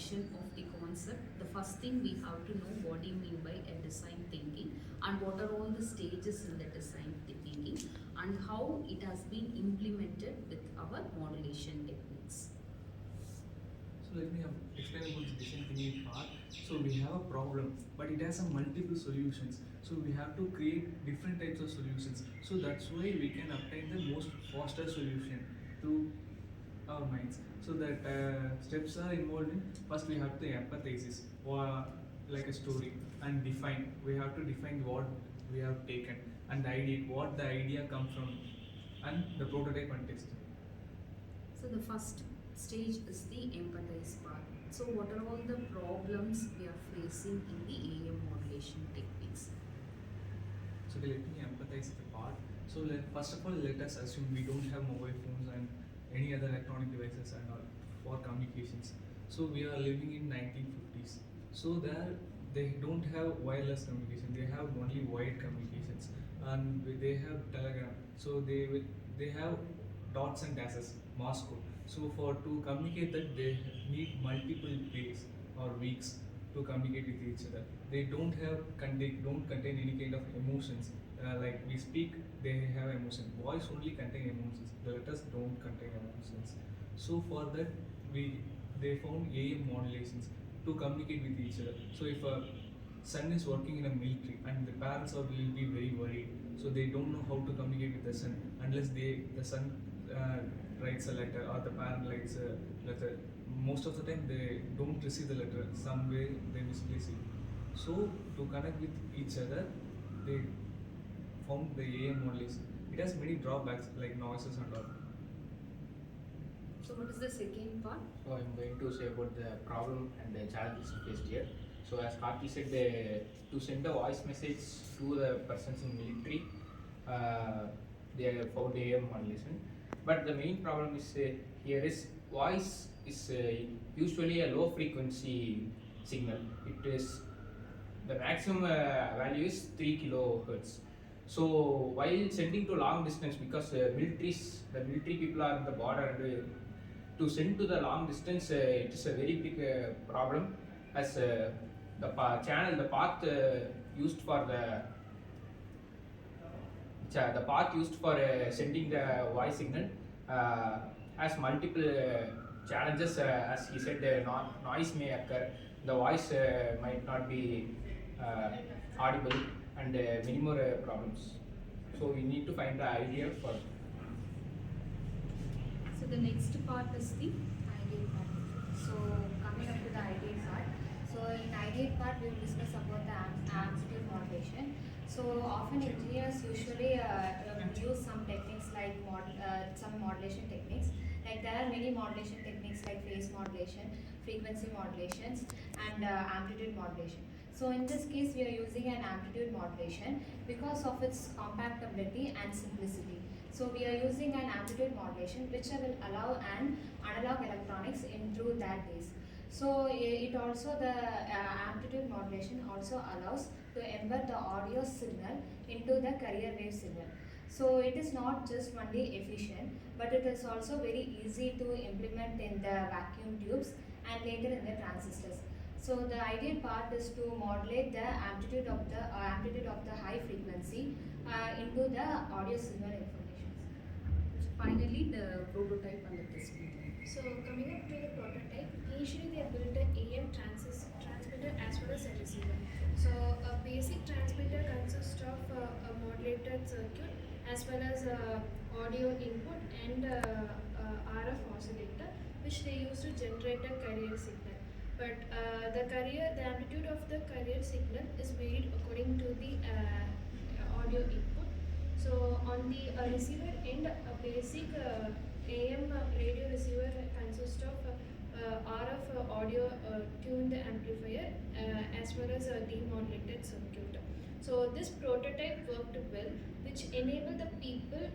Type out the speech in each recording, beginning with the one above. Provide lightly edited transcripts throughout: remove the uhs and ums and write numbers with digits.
introduction of the concept, the first thing we have to know what do you mean by a design thinking and what are all the stages in the design thinking and how it has been implemented with our modulation techniques. So let me explain about the design thinking part. So we have a problem, but it has some multiple solutions. So we have to create different types of solutions. So that's why we can obtain the most faster solution through our minds. So that steps are involved in first we have to empathize or like a story and define. We have to define what we have taken and the idea, what the idea come from, and the prototype and testing. So the first stage is the empathize part. So what are all the problems we are facing in the AM modulation techniques? So let me empathize the part. So first of all, let us assume we don't have mobile phones and any other electronic devices and all for communications. So we are living in 1950s. So there they don't have wireless communication. They have only wired communications, and they have telegram. So they have dots and dashes, Morse code. So for to communicate that they need multiple days or weeks to communicate with each other. They don't contain any kind of emotions. Like we speak, they have emotion. Voice only contain emotions. The letters don't contain emotions. So for that, they found AM modulations to communicate with each other. So if a son is working in a military and the parents will be very worried, so they don't know how to communicate with the son unless the son writes a letter or the parent writes a letter. Most of the time they don't receive the letter. Some way they misplace it. So to connect with each other, they found the AM modulation. It has many drawbacks like noises and all. So what is the second part? So I'm going to say about the problem and the challenges faced here. So as Karthi said, to send a voice message to the persons in military, they have found AM modulation. But the main problem is here is voice is usually a low frequency signal. It is the maximum value is 3 kilohertz. So while sending to long distance, because the military people are in the border, and to send to the long distance, it is a very big problem, as the path used for the path used for sending the voice signal has multiple challenges. As he said, noise may occur, the voice might not be audible, and many more problems. So we need to find the idea first. So the next part is the ideal part. So coming up to the ideal part. So in ideal part, we will discuss about the amplitude modulation. So often engineers usually use some techniques like some modulation techniques. Like there are many modulation techniques like phase modulation, frequency modulations, and amplitude modulation. So in this case, we are using an amplitude modulation because of its compactability and simplicity. So we are using an amplitude modulation which will allow an analog electronics in through that days. So it also the amplitude modulation also allows to embed the audio signal into the carrier wave signal. So it is not just only efficient, but it is also very easy to implement in the vacuum tubes and later in the transistors. So the ideal part is to modulate the amplitude of the high frequency into the audio signal information. Finally, the prototype and the test meeting. So coming up to the prototype, initially they built an AM transmitter as well as a receiver. So a basic transmitter consists of a modulated circuit as well as audio input and RF oscillator, which they use to generate a carrier signal. But the amplitude of the carrier signal is varied according to the audio input. So on the receiver end, a basic AM radio receiver consists of RF audio tuned amplifier as well as a demodulated circuit. So this prototype worked well, which enabled the people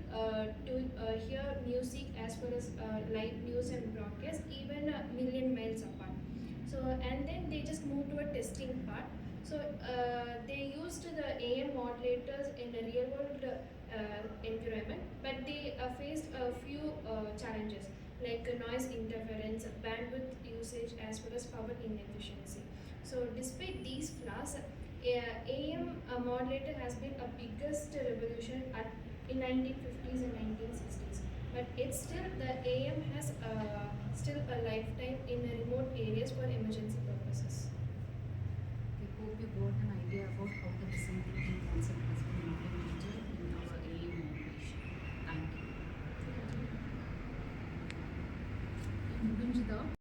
to hear music as well as live news and broadcast even a million miles apart. So and then they just moved to a testing part. So they used the AM modulators in a real world environment, but they faced a few challenges. Like like noise interference, bandwidth usage, as well as power inefficiency. So, despite these flaws, AM modulator has been a biggest revolution in 1950s and 1960s. But it's still the AM has still a lifetime in remote areas for emergency purposes. I hope you got an idea about how